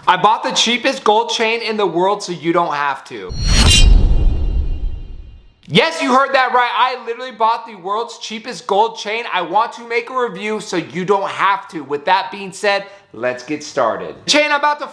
I bought the cheapest gold chain in the world so you don't have to. Yes, you heard that right. I literally bought the world's cheapest gold chain. I want to make a review so you don't have to. With that being said, let's get started. The chain I'm about to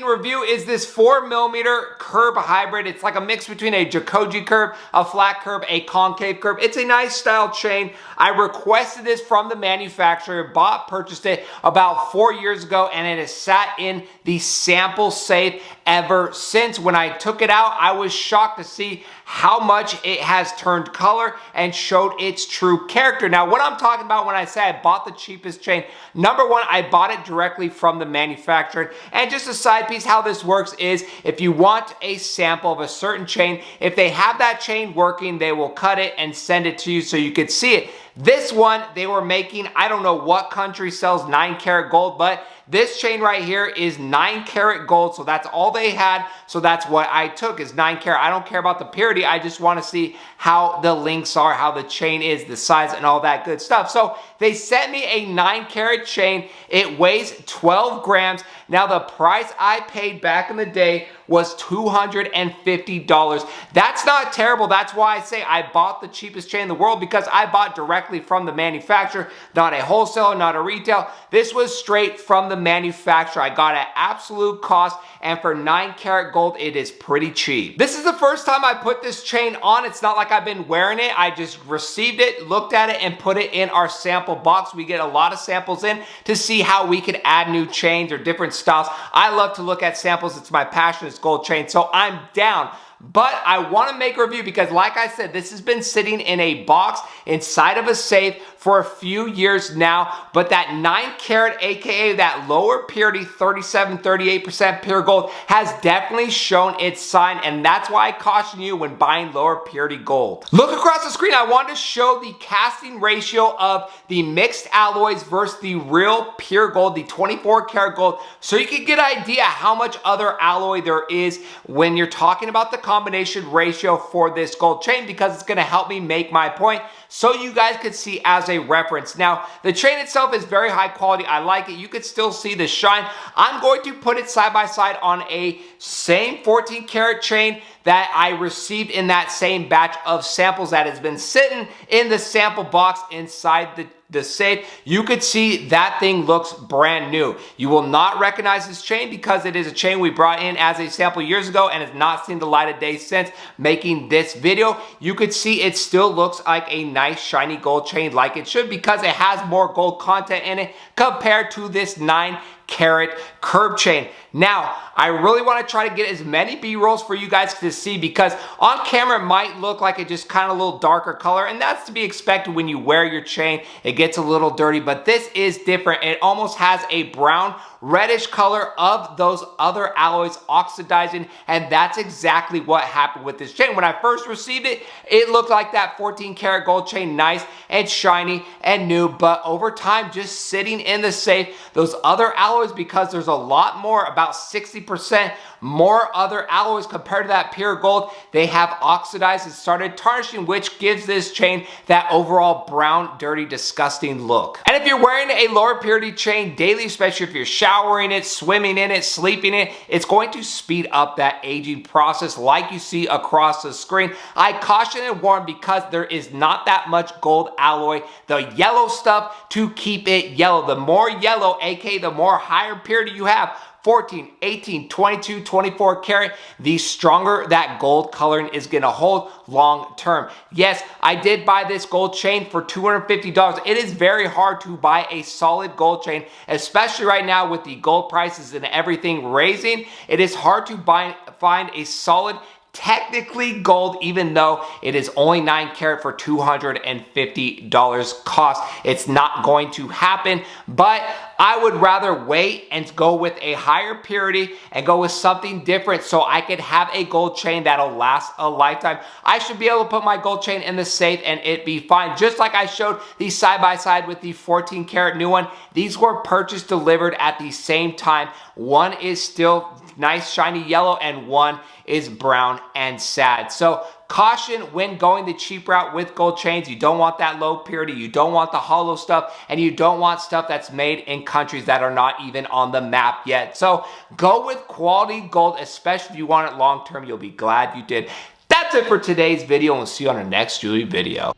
review is this 4mm curb hybrid. It's like a mix between a Jacoji curb, a flat curb, a concave curb. It's a nice style chain. I requested this from the manufacturer, purchased it about 4 years ago, and it has sat in the sample safe ever since. When I took it out, I was shocked to see how much it has turned color and showed its true character. Now, what I'm talking about when I say I bought the cheapest chain, number one, I bought it directly from the manufacturer. And just a side piece, how this works is if you want a sample of a certain chain, if they have that chain working, they will cut it and send it to you so you could see it. This one they were making, I don't know what country sells 9-karat gold, but this chain right here is 9-karat gold, so that's all they had. So that's what I took, is 9-karat. I don't care about the purity. I just want to see how the links are, how the chain is, the size, and all that good stuff. So they sent me a 9-karat chain. It weighs 12 grams. Now, the price I paid back in the day was $250. That's not terrible. That's why I say I bought the cheapest chain in the world, because I bought directly from the manufacturer, not a wholesaler, not a retail. This was straight from the manufacturer. I got it at absolute cost, and for 9-karat gold, it is pretty cheap. This is the first time I put this chain on. It's not like I've been wearing it. I just received it, looked at it, and put it in our sample box. We get a lot of samples in to see how we could add new chains or different styles. I love to look at samples. It's my passion. It's gold chain, so I'm down. But I want to make a review because, like I said, this has been sitting in a box inside of a safe for a few years now. But that 9-karat, aka that lower purity, 37-38% pure gold, has definitely shown its sign, and that's why I caution you when buying lower purity gold. Look across the screen. I wanted to show the casting ratio of the mixed alloys versus the real pure gold, the 24-karat gold, so you can get an idea how much other alloy there is when you're talking about the combination ratio for this gold chain, because it's going to help me make my point so you guys could see as a reference. Now, the chain itself is very high quality. I like it. You could still see the shine. I'm going to put it side by side on a same 14-karat chain that I received in that same batch of samples that has been sitting in the sample box inside the safe. You could see that thing looks brand new. You will not recognize this chain because it is a chain we brought in as a sample years ago and has not seen the light of day since making this video. You could see it still looks like a nice shiny gold chain, like it should, because it has more gold content in it compared to this 9-karat curb chain. Now, I really want to try to get as many B-rolls for you guys to see, because on camera it might look like it just kind of a little darker color, and that's to be expected when you wear your chain. It gets a little dirty, but this is different. It almost has a brown reddish color of those other alloys oxidizing, and that's exactly what happened with this chain. When I first received it, it looked like that 14-karat gold chain, nice and shiny and new, but over time, just sitting in the safe, those other alloys, because there's a lot more, about 60% more other alloys compared to that pure gold, they have oxidized and started tarnishing, which gives this chain that overall brown, dirty, disgusting look. And if you're wearing a lower purity chain daily, especially if you're showering it, swimming in it, sleeping in it, it's going to speed up that aging process like you see across the screen. I caution and warn because there is not that much gold alloy, the yellow stuff, to keep it yellow. The more yellow, aka the more higher purity you have, 14, 18, 22, 24 karat, the stronger that gold coloring is going to hold long term. Yes, I did buy this gold chain for $250. It is very hard to buy a solid gold chain, especially right now with the gold prices and everything raising. It is hard to find a solid, technically gold, even though it is only 9-karat for $250 cost. It's not going to happen, but I would rather wait and go with a higher purity and go with something different so I could have a gold chain that'll last a lifetime. I should be able to put my gold chain in the safe and it be fine. Just like I showed these side by side with the 14-karat new one. These were purchased, delivered at the same time. One is still nice shiny yellow and one is brown and sad. So caution when going the cheap route with gold chains. You don't want that low purity, you don't want the hollow stuff, and you don't want stuff that's made in countries that are not even on the map yet. So go with quality gold, especially if you want it long term. You'll be glad you did. That's it for today's video, and we'll see you on our next jewelry video.